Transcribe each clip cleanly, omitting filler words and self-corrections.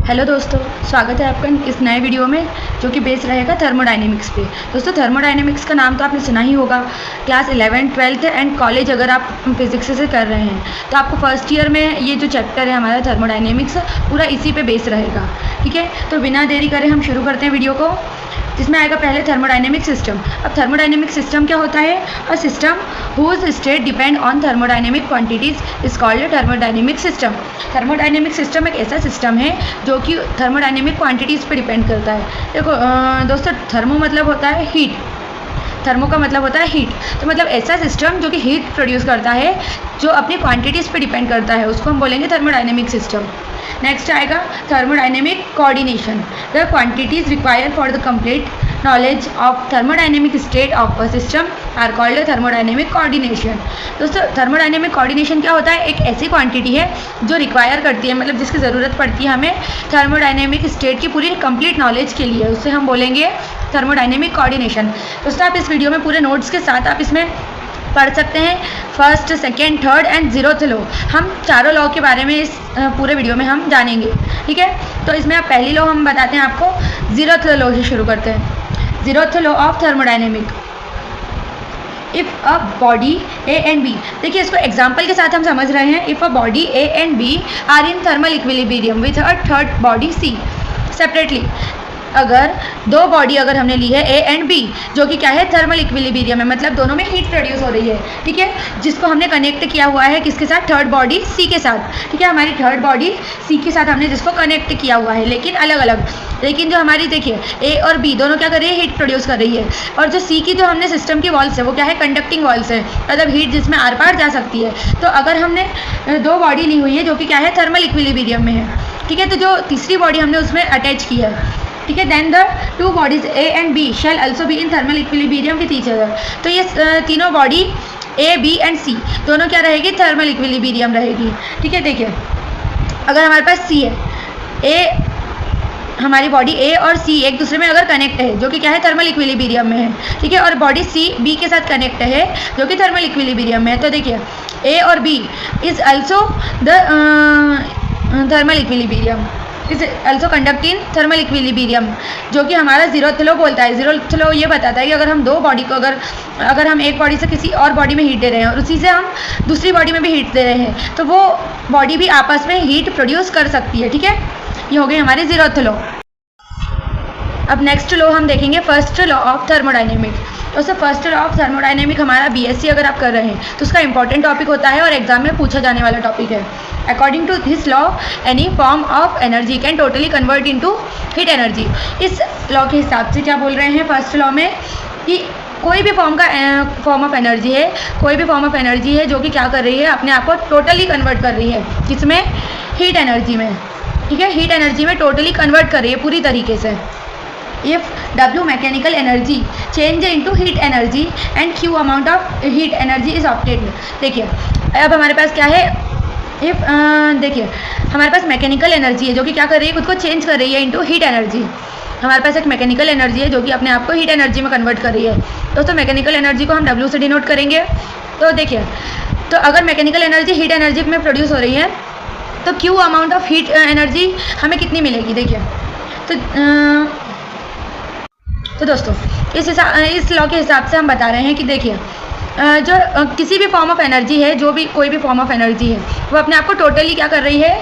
Hello दोस्तों, स्वागत है आपका इस नए वीडियो में जो कि बेस रहेगा थर्मोडायनेमिक्स पे। दोस्तों, थर्मोडायनेमिक्स का नाम तो आपने सुना ही होगा। क्लास 11, 12 एंड कॉलेज अगर आप फिजिक्स से कर रहे हैं तो आपको फर्स्ट ईयर में ये जो चैप्टर है हमारा थर्मोडायनेमिक्स पूरा इसी पे बेस रहेगा। ठीक है, तो बिना देरी करे हम शुरू करते हैं वीडियो को, जिसमें आएगा पहले थर्मोडायनेमिक सिस्टम। अब थर्मोडायनेमिक सिस्टम क्या होता है? A system whose state depend on thermodynamic quantities is called thermodynamic system. Thermodynamic system एक ऐसा सिस्टम है जो कि थर्मोडायनेमिक क्वांटिटीज़ पे डिपेंड करता है। देखो दोस्तों, थर्मो मतलब होता है हीट, थर्मो का मतलब होता है हीट, तो मतलब ऐसा सिस्टम जो कि हीट प्रोड्यूस करता है जो अपनी क्वांटिटीज़ पे डिपेंड करता है, उसको हम बोलेंगे थर्मोडायनेमिक सिस्टम। नेक्स्ट आएगा thermodynamic coordination. The quantities required for the complete knowledge of thermodynamic state of a system are called thermodynamic coordination. दोस्तों, थर्मोडायनेमिक कोऑर्डिनेशन क्या होता है? एक ऐसी क्वांटिटी है जो रिक्वायर करती है, मतलब जिसकी ज़रूरत पड़ती है हमें थर्मोडायनेमिक स्टेट की पूरी कंप्लीट नॉलेज के लिए, उससे हम बोलेंगे थर्मोडायनेमिक कोऑर्डिनेशन। दोस्तों, आप इस वीडियो में पूरे नोट्स के साथ आप इसमें पढ़ सकते हैं first, second, third and zeroth law. हम चारों लॉ के बारे में इस पूरे वीडियो में हम जानेंगे। ठीक है, तो इसमें आप पहली लॉ हम बताते हैं आपको, जीरोथ लॉ से शुरू करते हैं। Zeroth law of thermodynamic. If a body A and B, देखिए इसको एग्जाम्पल के साथ हम समझ रहे हैं। If a body A and B are in thermal equilibrium with a third body C separately. अगर दो बॉडी अगर हमने ली है ए एंड बी, जो कि क्या है? थर्मल इक्विलिब्रियम है, मतलब दोनों में हीट प्रोड्यूस हो रही है। ठीक है, जिसको हमने कनेक्ट किया हुआ है किसके साथ? थर्ड बॉडी सी के साथ। ठीक है, हमारी थर्ड बॉडी सी के साथ हमने जिसको कनेक्ट किया हुआ है, लेकिन अलग अलग। लेकिन जो हमारी देखिए ए और बी दोनों क्या कर रही है? हीट प्रोड्यूस कर रही है। और जो सी की जो हमने सिस्टम की वॉल्स है वो क्या है? कंडक्टिंग वॉल्स है, मतलब हीट जिसमें आर पार जा सकती है। तो अगर हमने दो बॉडी ली हुई है जो कि क्या है? थर्मल इक्विलिब्रियम में है। ठीक है, तो जो तीसरी बॉडी हमने उसमें अटैच की है, ठीक है, then the two bodies A and B shall also be in thermal equilibrium with each other. तो ये तीनों body A, B and C दोनों क्या रहेगी? थर्मल इक्विलिब्रियम रहेगी। ठीक है, देखिए अगर हमारे पास सी है, ए हमारी बॉडी ए और सी एक दूसरे में अगर कनेक्ट है जो कि क्या है? थर्मल इक्विलिब्रियम में है। ठीक है, और बॉडी सी बी के साथ कनेक्ट है जो कि थर्मल इक्विलिब्रियम में है। तो देखिए ए और B is also the thermal equilibrium, is also conduct in thermal equilibrium, जो कि हमारा जीरोथ लॉ बोलता है। जीरोथ लॉ ये बताता है कि अगर हम दो बॉडी को अगर हम एक बॉडी से किसी और बॉडी में हीट दे रहे हैं और उसी से हम दूसरी बॉडी में भी हीट दे रहे हैं, तो वो बॉडी भी आपस में हीट प्रोड्यूस कर सकती है। ठीक है, ये हो गई हमारी जीरोथ लॉ। अब नेक्स्ट लॉ हम देखेंगे, फर्स्ट लॉ ऑफ थर्मोडायनेमिक। दोस्तों, फर्स्ट लॉ ऑफ थर्मोडायनेमिक हमारा बीएससी अगर आप कर रहे हैं तो उसका इंपॉर्टेंट टॉपिक होता है और एग्जाम में पूछा जाने वाला टॉपिक है। According to this law any form of energy can totally convert into heat energy. इस लॉ के हिसाब से क्या बोल रहे हैं फर्स्ट लॉ में कि कोई भी फॉर्म ऑफ एनर्जी है, कोई भी फॉर्म ऑफ एनर्जी है जो कि क्या कर रही है? अपने आप को टोटली कन्वर्ट कर रही है, किसमें? हीट एनर्जी में। ठीक है, हीट एनर्जी में टोटली कन्वर्ट कर रही है पूरी तरीके से। If W mechanical energy change into heat energy and Q amount of heat energy is obtained। देखिए अब हमारे पास क्या है? देखिए हमारे पास मैकेनिकल एनर्जी है जो कि क्या कर रही है? खुद को चेंज कर रही है इनटू हीट एनर्जी। हमारे पास एक मैकेनिकल एनर्जी है जो कि अपने आप को हीट एनर्जी में कन्वर्ट कर रही है। दोस्तों, मैकेनिकल एनर्जी को हम W से डिनोट करेंगे। तो देखिए, तो अगर मैकेनिकल एनर्जी हीट एनर्जी में प्रोड्यूस हो रही है तो Q amount of heat energy हमें कितनी मिलेगी? देखिए तो दोस्तों, इस लॉ के हिसाब से हम बता रहे हैं कि देखिए जो किसी भी फॉर्म ऑफ एनर्जी है, जो भी कोई भी फॉर्म ऑफ एनर्जी है, वो अपने आप को टोटली क्या कर रही है?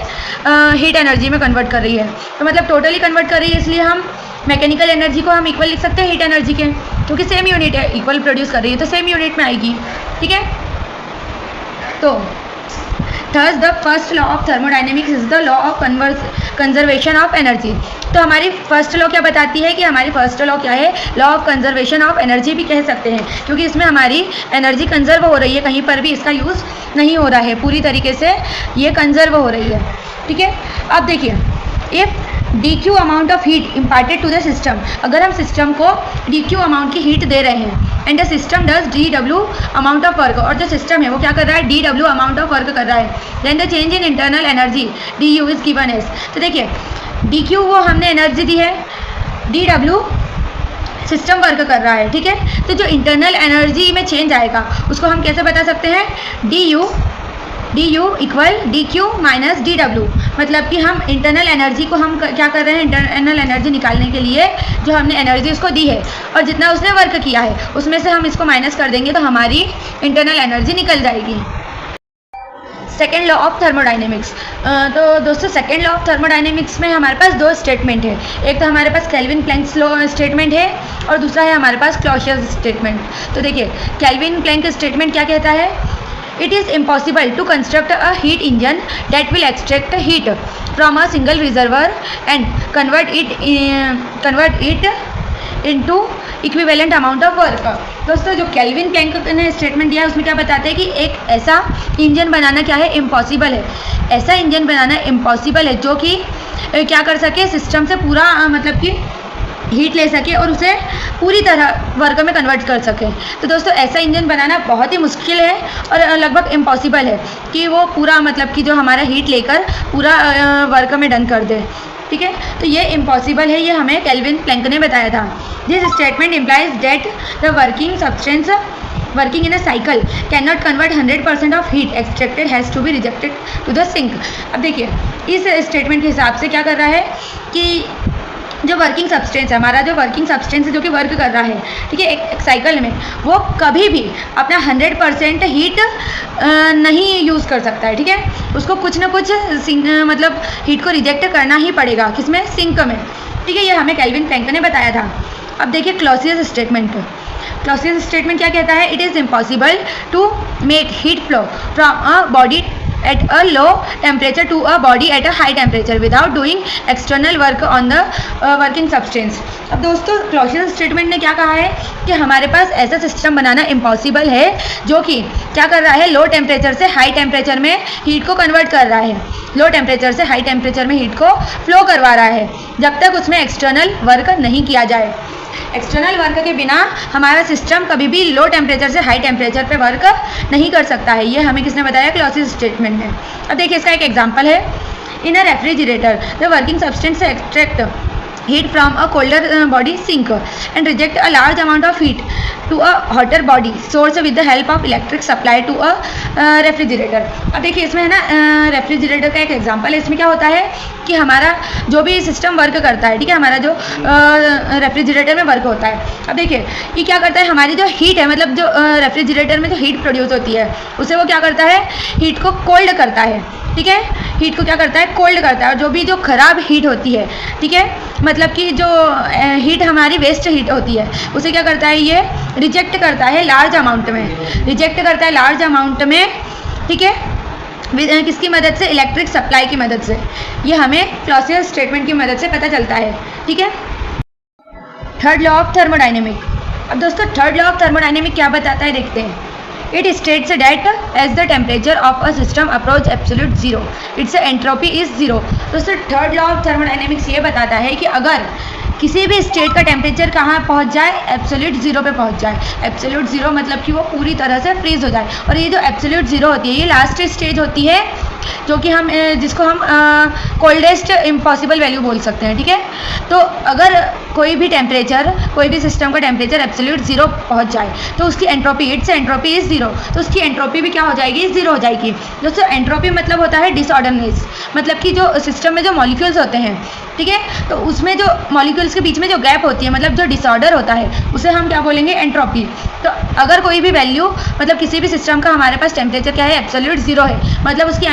हीट एनर्जी में कन्वर्ट कर रही है। तो मतलब टोटली कन्वर्ट कर रही है, इसलिए हम मैकेनिकल एनर्जी को हम इक्वल लिख सकते हैं हीट एनर्जी के, क्योंकि सेम यूनिट है, इक्वल प्रोड्यूस कर रही है तो सेम यूनिट में आएगी। ठीक है, तो thus the first law of thermodynamics is the law of conservation of energy. तो हमारी फर्स्ट लॉ क्या बताती है? कि हमारी फर्स्ट लॉ क्या है? Law of conservation of energy भी कह सकते हैं, क्योंकि इसमें हमारी एनर्जी कंजर्व हो रही है, कहीं पर भी इसका यूज़ नहीं हो रहा है, पूरी तरीके से ये कंजर्व हो रही है। ठीक है, अब देखिए if DQ amount of heat imparted to the system, अगर हम सिस्टम को DQ अमाउंट की हीट दे रहे हैं and the system does DW amount of work, और जो सिस्टम है वो क्या कर रहा है? DW अमाउंट ऑफ वर्क कर रहा है, then the change in internal energy DU is given as. तो देखिए DQ वो हमने एनर्जी दी है, DW सिस्टम वर्क कर रहा है। ठीक है, तो जो इंटरनल एनर्जी में चेंज आएगा उसको हम कैसे बता सकते हैं? DU equal DQ minus DW। मतलब कि हम इंटरनल एनर्जी को हम क्या कर रहे हैं, इंटरनल एनर्जी निकालने के लिए जो हमने एनर्जी उसको दी है और जितना उसने वर्क किया है उसमें से हम इसको माइनस कर देंगे तो हमारी इंटरनल एनर्जी निकल जाएगी। Second law of thermodynamics. तो दोस्तों सेकेंड लॉ ऑफ थर्मोडाइनेमिक्स में हमारे पास दो स्टेटमेंट है, एक तो हमारे पास केल्विन प्लैंक्स लॉ स्टेटमेंट है और दूसरा है हमारे पास क्लॉसियस स्टेटमेंट। तो देखिए केल्विन प्लैंक स्टेटमेंट क्या कहता है, it is impossible to construct a heat engine that will extract heat from a single reservoir and convert it into equivalent amount of work. दोस्तों जो केल्विन प्लैंक ने statement दिया है उसमें क्या बताते हैं कि एक ऐसा इंजन बनाना क्या है, इम्पॉसिबल है। ऐसा इंजन बनाना इम्पॉसिबल है जो कि क्या कर सके, सिस्टम से पूरा मतलब कि हीट ले सके और उसे पूरी तरह वर्क में कन्वर्ट कर सके। तो दोस्तों ऐसा इंजन बनाना बहुत ही मुश्किल है और लगभग इम्पॉसिबल है कि वो पूरा मतलब कि जो हमारा हीट लेकर पूरा वर्क में डन कर दे। ठीक है, तो ये इम्पॉसिबल है, ये हमें केल्विन प्लैंक ने बताया था। This statement implies that the working substance working in a cycle can not convert 100% of heat extracted has to be rejected to the sink. अब देखिए इस स्टेटमेंट के हिसाब से क्या कर रहा है कि जो वर्किंग सब्सटेंस है, हमारा जो वर्किंग सब्सटेंस है जो कि वर्क कर रहा है, ठीक है, एक साइकिल में वो कभी भी अपना 100% हीट नहीं यूज़ कर सकता है। ठीक है, उसको कुछ ना कुछ मतलब हीट को रिजेक्ट करना ही पड़ेगा, किसमें, सिंक में। ठीक है, ये हमें केल्विन प्लैंक ने बताया था। अब देखिए क्लॉसियस स्टेटमेंट। क्लॉसियस स्टेटमेंट क्या कहता है, it is impossible to make heat flow from a body at a low temperature to a body at a high temperature without doing external work on the working substance। अब दोस्तों Clausius statement ने क्या कहा है कि हमारे पास ऐसा system बनाना impossible है जो कि क्या कर रहा है, लो टेम्परेचर से हाई टेम्परेचर में हीट को कन्वर्ट कर रहा है, लो टेम्परेचर से हाई टेम्परेचर में हीट को फ्लो करवा रहा है जब तक उसमें एक्सटर्नल वर्क नहीं किया जाए। एक्सटर्नल वर्क के बिना हमारा सिस्टम कभी भी लो टेम्परेचर से हाई टेम्परेचर पे वर्क नहीं कर सकता है। ये हमें किसने बताया, क्लॉसियस स्टेटमेंट ने। अब देखिए इसका एक एग्जांपल है, in a refrigerator the working substance extract heat from a colder body sink and reject a large amount of heat to a hotter body source with the help of electric supply to a refrigerator। अब देखिए इसमें है ना refrigerator का एक example है। इसमें क्या होता है कि हमारा जो भी सिस्टम वर्क करता है, ठीक है, हमारा जो रेफ्रिजरेटर में वर्क होता है, अब देखिए ये क्या करता है, हमारी जो हीट है मतलब जो रेफ्रिजरेटर में जो हीट प्रोड्यूस होती है उसे वो क्या करता है, हीट को कोल्ड करता है। ठीक है, हीट को क्या करता है, कोल्ड करता है। और जो भी जो खराब हीट होती है, ठीक है, मतलब कि जो हीट हमारी वेस्ट हीट होती है उसे क्या करता है, ये रिजेक्ट करता है लार्ज अमाउंट में, रिजेक्ट करता है लार्ज अमाउंट में। ठीक है, किसकी मदद से, इलेक्ट्रिक सप्लाई की मदद से। ये हमें क्लॉसियस स्टेटमेंट की मदद से पता चलता है। ठीक है, थर्ड लॉ ऑफ थर्मोडाइनेमिक। अब दोस्तों थर्ड लॉ ऑफ थर्मोडाइनेमिक क्या बताता है, देखते हैं। It states that as the temperature of a system approach absolute zero, its entropy is zero। दोस्तों थर्ड लॉ ऑफ थर्मोडाइनेमिक्स ये बताता है कि अगर किसी भी स्टेट का टेम्परेचर कहाँ पहुँच जाए, एब्सोल्यूट जीरो पे पहुँच जाए। एब्सोल्यूट जीरो मतलब कि वो पूरी तरह से फ्रीज हो जाए। और ये जो एब्सोल्यूट जीरो होती है ये लास्ट स्टेज होती है जो कि हम जिसको हम कोल्डेस्ट इम्पॉसिबल वैल्यू बोल सकते हैं। ठीक है, तो अगर कोई भी टेम्परेचर, कोई भी सिस्टम का टेम्परेचर एब्सोल्यूट जीरो पहुंच जाए तो उसकी entropy, it's entropy is zero, तो उसकी एंट्रोपी भी क्या हो जाएगी, जीरो हो जाएगी। दोस्तों एंट्रोपी मतलब होता है डिसऑर्डरनेस, मतलब कि जो सिस्टम में जो मॉलिक्यूल्स होते हैं, ठीक है, तो उसमें जो मॉलिक्यूल्स के बीच में जो गैप होती है, मतलब जो डिसऑर्डर होता है, उसे हम क्या बोलेंगे, एंट्रोपी। तो अगर कोई भी वैल्यू, मतलब किसी भी सिस्टम का हमारे पास टेम्परेचर क्या है, एब्सोल्यूट जीरो है, मतलब उसकी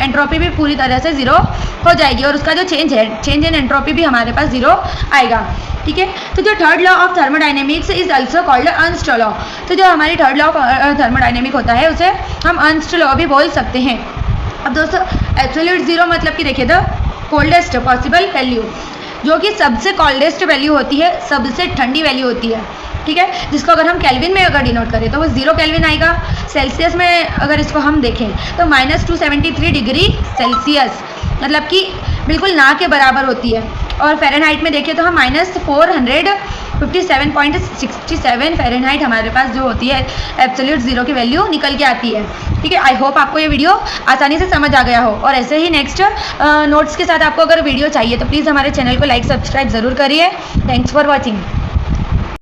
एंट्रोपी भी पूरी तरह से जीरो हो जाएगी और उसका जो चेंज है, चेंज इन एंट्रोपी भी हमारे पास जीरो आएगा। ठीक है, तो जो third law of thermodynamics is also called Ernst law. तो जो हमारी थर्ड लॉ ऑफ थर्मोडाइनेमिक होता है उसे हम अर्नस्ट लॉ भी बोल सकते हैं। अब दोस्तों एब्सोल्यूट जीरो मतलब कि देखिए द कोल्डेस्ट पॉसिबल वैल्यू, जो कि सबसे कोल्डेस्ट वैल्यू होती है, सबसे ठंडी वैल्यू होती है। ठीक है, जिसको अगर हम केल्विन में अगर डिनोट करें तो वो 0 केल्विन आएगा। सेल्सियस में अगर इसको हम देखें तो -273 डिग्री सेल्सियस, मतलब कि बिल्कुल ना के बराबर होती है। और फ़ारेनहाइट में देखें तो हम -457.67 फ़ारेनहाइट हमारे पास जो होती है एब्सोल्यूट जीरो की वैल्यू निकल के आती है। ठीक है, आई होप आपको ये वीडियो आसानी से समझ आ गया हो। और ऐसे ही नेक्स्ट नोट्स के साथ आपको अगर वीडियो चाहिए तो प्लीज़ हमारे चैनल को लाइक सब्सक्राइब ज़रूर करिए। Thanks for watching.